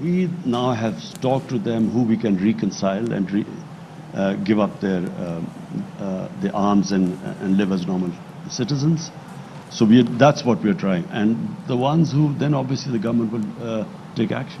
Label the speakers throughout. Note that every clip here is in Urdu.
Speaker 1: We now have talked to them who we can reconcile and give up their arms and live as normal citizens. So that's what we're trying. And the ones who then obviously the government will take action.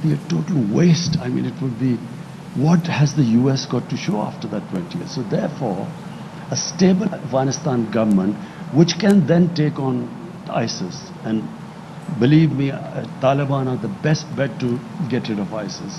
Speaker 1: Be a total waste. I mean, it would be, what has the US got to show after that 20 years? So therefore, a stable Afghanistan government, which can then take on ISIS, and believe me, Taliban are the best bet to get rid of ISIS.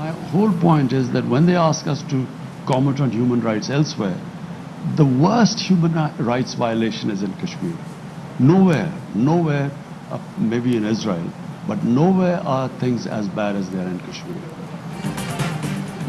Speaker 1: My whole point is that when they ask us to comment on human rights elsewhere, the worst human rights violation is in Kashmir. Nowhere, maybe in Israel, but nowhere are things as bad as they are in Kashmir.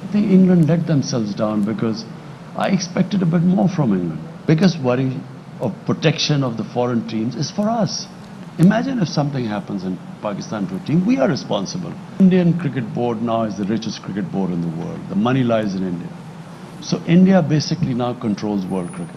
Speaker 1: I think England let themselves down because I expected a bit more from England. Biggest worry of protection of the foreign teams is for us. Imagine if something happens in Pakistan to a team, we are responsible. Indian Cricket Board now is the richest cricket board in the world. The money lies in India. So India basically now controls world cricket.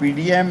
Speaker 2: PDM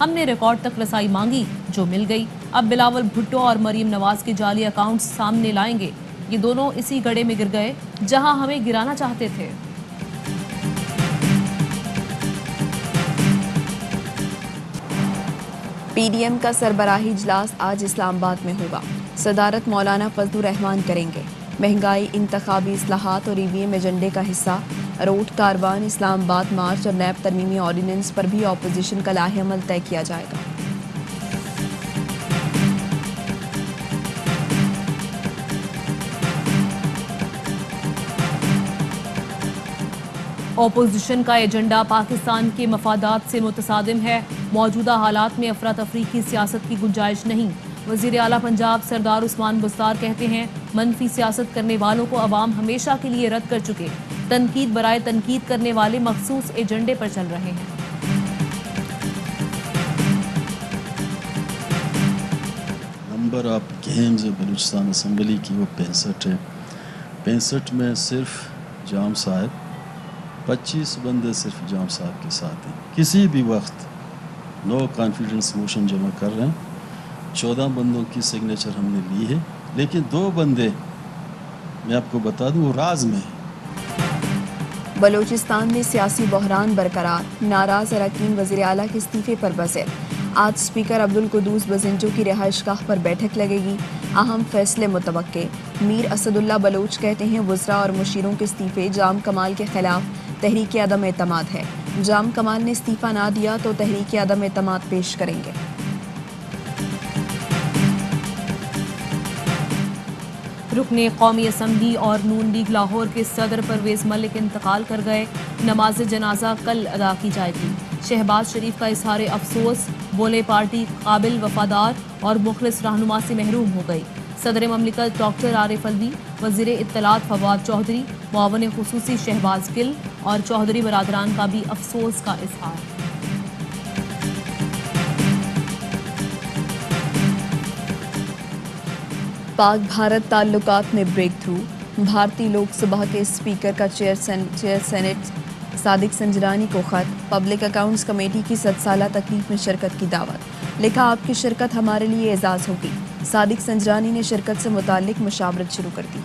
Speaker 3: ہم نے ریکارڈ تک رسائی مانگی جو مل گئی. اب بلاول بھٹو اور مریم نواز کے جعلی اکاؤنٹس سامنے لائیں گے. یہ دونوں اسی گڑھے میں گر گئے جہاں ہمیں گرانا چاہتے تھے.
Speaker 4: پی ڈی ایم کا سربراہی اجلاس آج اسلام آباد میں ہوگا. صدارت مولانا فضل الرحمان کریں گے. مہنگائی، انتخابی اصلاحات اور ای وی ایم ایجنڈے کا حصہ. روڈ کاروان، اسلام آباد مارچ اور نیب ترمیمی آرڈیننس پر بھی اپوزیشن کا لاہ عمل طے کیا جائے گا.
Speaker 3: اپوزیشن کا ایجنڈا پاکستان کے مفادات سے متصادم ہے. موجودہ حالات میں افراتفری کی سیاست کی گنجائش نہیں. وزیر اعلیٰ پنجاب سردار عثمان بستار کہتے ہیں منفی سیاست کرنے والوں کو عوام ہمیشہ کے لیے رد کر چکے. تنقید برائے تنقید کرنے والے مخصوص ایجنڈے پر چل رہے ہیں.
Speaker 5: Number of games Balochistan assembly کی وہ 65 ہے. 65 میں صرف جام صاحب 25 بندے صرف جام صاحب کے ساتھ ہیں. کسی بھی وقت نو کانفیڈنس موشن جمع کر رہے ہیں. 14 بندوں کی سگنیچر ہم نے لی ہے، لیکن 2 بندے میں آپ کو بتا دوں وہ راز میں ہیں.
Speaker 4: بلوچستان میں سیاسی بحران برقرار. ناراض اراکین وزیر اعلیٰ کے استعفے پر بزر. آج اسپیکر عبدالقدوس بزنجو کی رہائش گاہ پر بیٹھک لگے گی. اہم فیصلے متوقع. میر اسد اللہ بلوچ کہتے ہیں وزراء اور مشیروں کے استعفے جام کمال کے خلاف تحریک عدم اعتماد ہے. جام کمال نے استعفیٰ نہ دیا تو تحریک عدم اعتماد پیش کریں گے.
Speaker 3: رکن قومی اسمبلی اور نون لیگ لاہور کے صدر پرویز ملک انتقال کر گئے. نماز جنازہ کل ادا کی جائے گی. شہباز شریف کا اظہار افسوس، بولے پارٹی قابل، وفادار اور مخلص رہنما سے محروم ہو گئی. صدر مملکت ڈاکٹر عارف الوی، وزیر اطلاعات فواد چودھری، معاون خصوصی شہباز گل اور چودھری برادران کا بھی افسوس کا اظہار.
Speaker 4: پاک بھارت تعلقات میں بریک تھرو. بھارتی لوک سبھا کے اسپیکر کا چیئر سینٹ صادق سنجرانی کو خط. پبلک اکاؤنٹس کمیٹی کی 100 سالہ تقریب میں شرکت کی دعوت. لکھا آپ کی شرکت ہمارے لیے اعزاز ہوگی. صادق سنجرانی نے شرکت سے متعلق مشاورت شروع کر دی.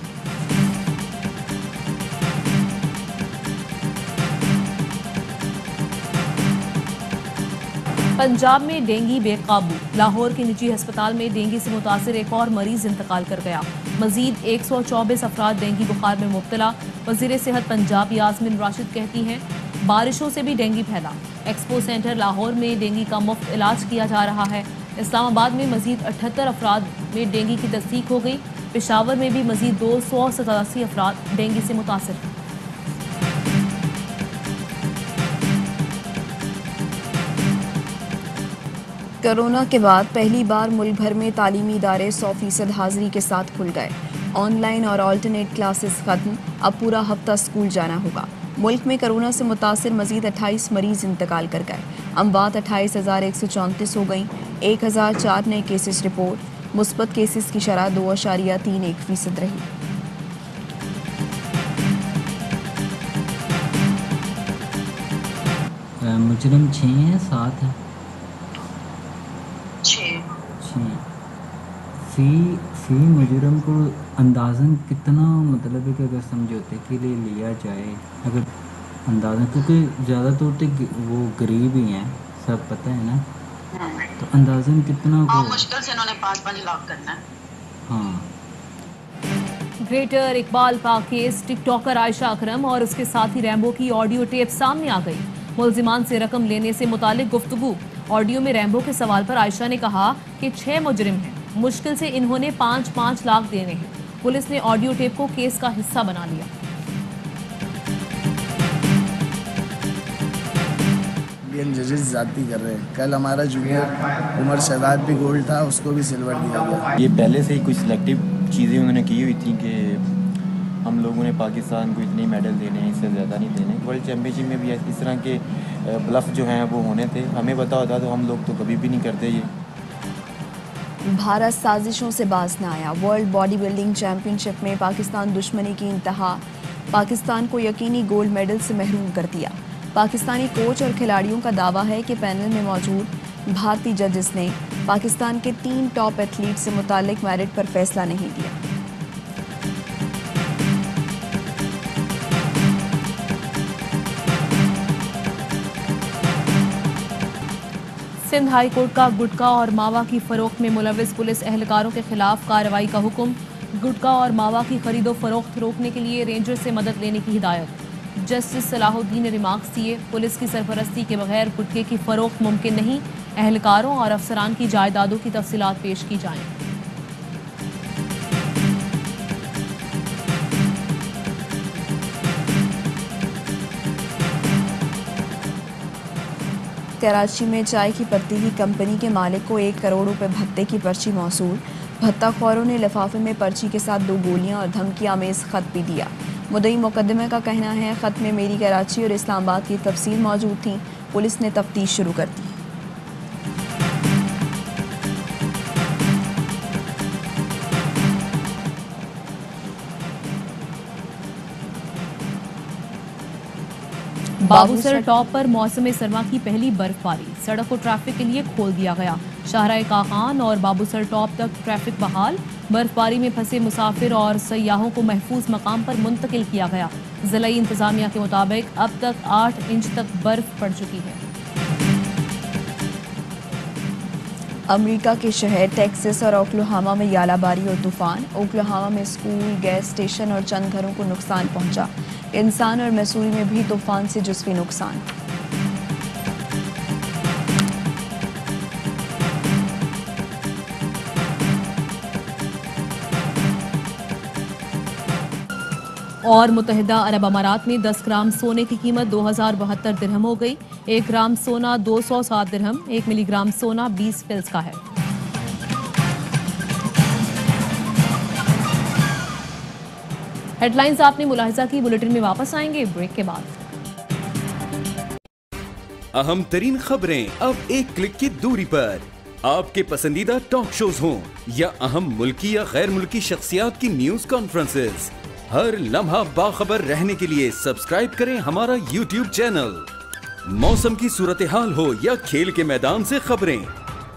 Speaker 3: پنجاب میں ڈینگی بے قابو. لاہور کے نجی ہسپتال میں ڈینگی سے متاثر ایک اور مریض انتقال کر گیا. مزید 124 افراد ڈینگی بخار میں مبتلا. وزیر صحت پنجاب یاسمین راشد کہتی ہیں بارشوں سے بھی ڈینگی پھیلا. ایکسپو سینٹر لاہور میں ڈینگی کا مفت علاج کیا جا رہا ہے. اسلام آباد میں مزید 78 افراد میں ڈینگی کی تصدیق ہو گئی. پشاور میں بھی مزید 287 افراد ڈینگی سے متاثر ہیں.
Speaker 4: کرونا کے بعد پہلی بار ملک بھر میں تعلیمی ادارے 100% حاضری کے ساتھ کھل گئے. آن لائن اور آلٹرنیٹ کلاسز ختم. اب پورا ہفتہ اسکول جانا ہوگا. ملک میں کرونا سے متاثر مزید 28 مریض انتقال کر گئے. اموات 28,134 ہو گئیں. 1004 نئے کیسز رپورٹ. مثبت کیسز کی شرح 2.31% رہی.
Speaker 6: مجرم 6 ہیں 7 ہیں 6 فی مجرم کو اندازاً کتنا مطلب ہے کہ اگر سمجھوتے کے لیے لیا جائے اگر اندازاً کیونکہ زیادہ طور پہ وہ غریب ہی ہیں سب پتہ ہے نا تو اندازاً کتنا
Speaker 7: مشکل سے انہوں نے 5-5 لاکھ کرنا ہے.
Speaker 6: ہاں.
Speaker 3: گریٹر اقبال پاک کیس. ٹک ٹاکر عائشہ اکرم اور اس کے ساتھی ریمبو کی آڈیو ٹیپ سامنے آ گئی. ملزمان سے رقم لینے سے متعلق گفتگو. آڈیو میں ریمبو کے سوال پر عائشہ نے کہا کہ 6 مجرم ہیں, مشکل سے انہوں نے 5-5 لاکھ دینے ہیں. پولیس نے آڈیو ٹیپ کو کیس کا حصہ بنا لیا.
Speaker 8: ججز زیادتی کر رہے ہیں. کل ہمارا جونیئر عمر شہزاد بھی گولڈ تھا, اس کو بھی سلور دیا گیا.
Speaker 9: یہ پہلے سے ہی کچھ سلیکٹیو چیزیں انہوں نے کی ہوئی تھیں کہ ہم لوگوں نے پاکستان کو اتنے میڈل دینے ہیں, اس سے زیادہ نہیں دینے. ورلڈ چیمپئن شپ میں بھی اس طرح کے بلف جو ہیں وہ ہونے تھے. ہمیں پتا ہوتا تو ہم لوگ تو کبھی بھی نہیں کرتے. یہ
Speaker 4: بھارت سازشوں سے باز نہ آیا. ورلڈ باڈی بلڈنگ چیمپئن شپ میں پاکستان دشمنی کی انتہا. پاکستان کو یقینی گولڈ میڈل سے محروم کر دیا. پاکستانی کوچ اور کھلاڑیوں کا دعویٰ ہے کہ پینل میں موجود بھارتی ججز نے پاکستان کے 3 ٹاپ ایتھلیٹ سے متعلق میرٹ پر فیصلہ نہیں دیا۔
Speaker 3: سندھ ہائی کورٹ کا گٹکا اور ماوا کی فروخت میں ملوث پولیس اہلکاروں کے خلاف کارروائی کا حکم۔ گٹکا اور ماوا کی خرید و فروخت روکنے کے لیے رینجر سے مدد لینے کی ہدایت۔ جسٹس صلاح الدین نے ریمارکس دیے، پولیس کی سرپرستی کے بغیر گٹکے کی فروخت ممکن نہیں، اہلکاروں اور افسران کی جائیدادوں کی تفصیلات پیش کی جائیں۔
Speaker 4: کراچی میں چائے کی پتی کی کمپنی کے مالک کو 1 کروڑ روپے بھتے کی پرچی موصول۔ بھتہ خوروں نے لفافے میں پرچی کے ساتھ 2 گولیاں اور دھمکی آمیز خط بھی دیا۔ مدعی مقدمے کا کہنا ہے خط میں میری کراچی اور اسلام آباد کی تفصیل موجود تھیں۔ پولیس نے تفتیش شروع کر دی۔
Speaker 3: بابوسر ٹاپ پر موسم سرما کی پہلی برف باری، سڑک کو ٹریفک کے لیے کھول دیا گیا۔ شاہراہ کاخان اور بابوسر ٹاپ تک ٹریفک بحال، برف باری میں پھنسے مسافر اور سیاحوں کو محفوظ مقام پر منتقل کیا گیا۔ ضلعی انتظامیہ کے مطابق اب تک 8 انچ تک برف پڑ چکی ہے۔
Speaker 4: امریکہ کے شہر ٹیکساس اور اوکلاہوما میں یالہ باری اور طوفان۔ اوکلاہوما میں اسکول، گیس اسٹیشن اور چند گھروں کو نقصان پہنچا۔ انسان اور میسوری میں بھی طوفان سے جزوی نقصان۔
Speaker 3: اور متحدہ عرب امارات میں 10 گرام سونے کی قیمت 2072 درہم ہو گئی۔ 1 گرام سونا 207 درہم، 1 ملی گرام سونا 20 فلس کا ہے۔ ہیڈ لائنز آپ نے ملاحظہ کی، بلیٹن میں واپس آئیں گے بریک کے بعد۔
Speaker 10: اہم ترین خبریں اب ایک کلک کی دوری پر، آپ کے پسندیدہ ٹاک شوز ہوں یا اہم ملکی یا غیر ملکی شخصیات کی نیوز کانفرنسز، ہر لمحہ باخبر رہنے کے لیے سبسکرائب کریں ہمارا یوٹیوب چینل۔ موسم کی صورتحال ہو یا کھیل کے میدان سے خبریں،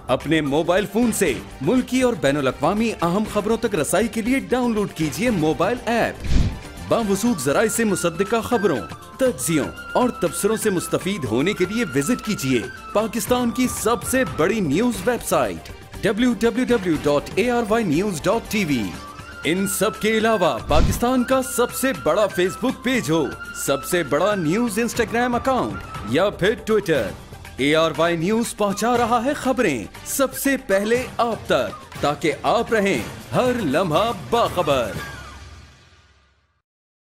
Speaker 10: اپنے موبائل فون سے ملکی اور بین الاقوامی اہم خبروں تک رسائی کے لیے ڈاؤن لوڈ کیجیے موبائل ایپ۔ باوثوق ذرائع سے مصدقہ خبروں، تجزیوں اور تبصروں سے مستفید ہونے کے لیے وزٹ کیجیے پاکستان کی سب سے بڑی نیوز ویب سائٹ www.arYnews.tv۔ ان سب کے علاوہ پاکستان کا سب سے بڑا فیس بک پیج ہو، سب سے بڑا نیوز انسٹاگرام اکاؤنٹ یا پھر ٹویٹر، ARY نیوز پہنچا رہا ہے خبریں سب سے پہلے آپ تک، تاکہ آپ رہیں ہر لمحہ باخبر۔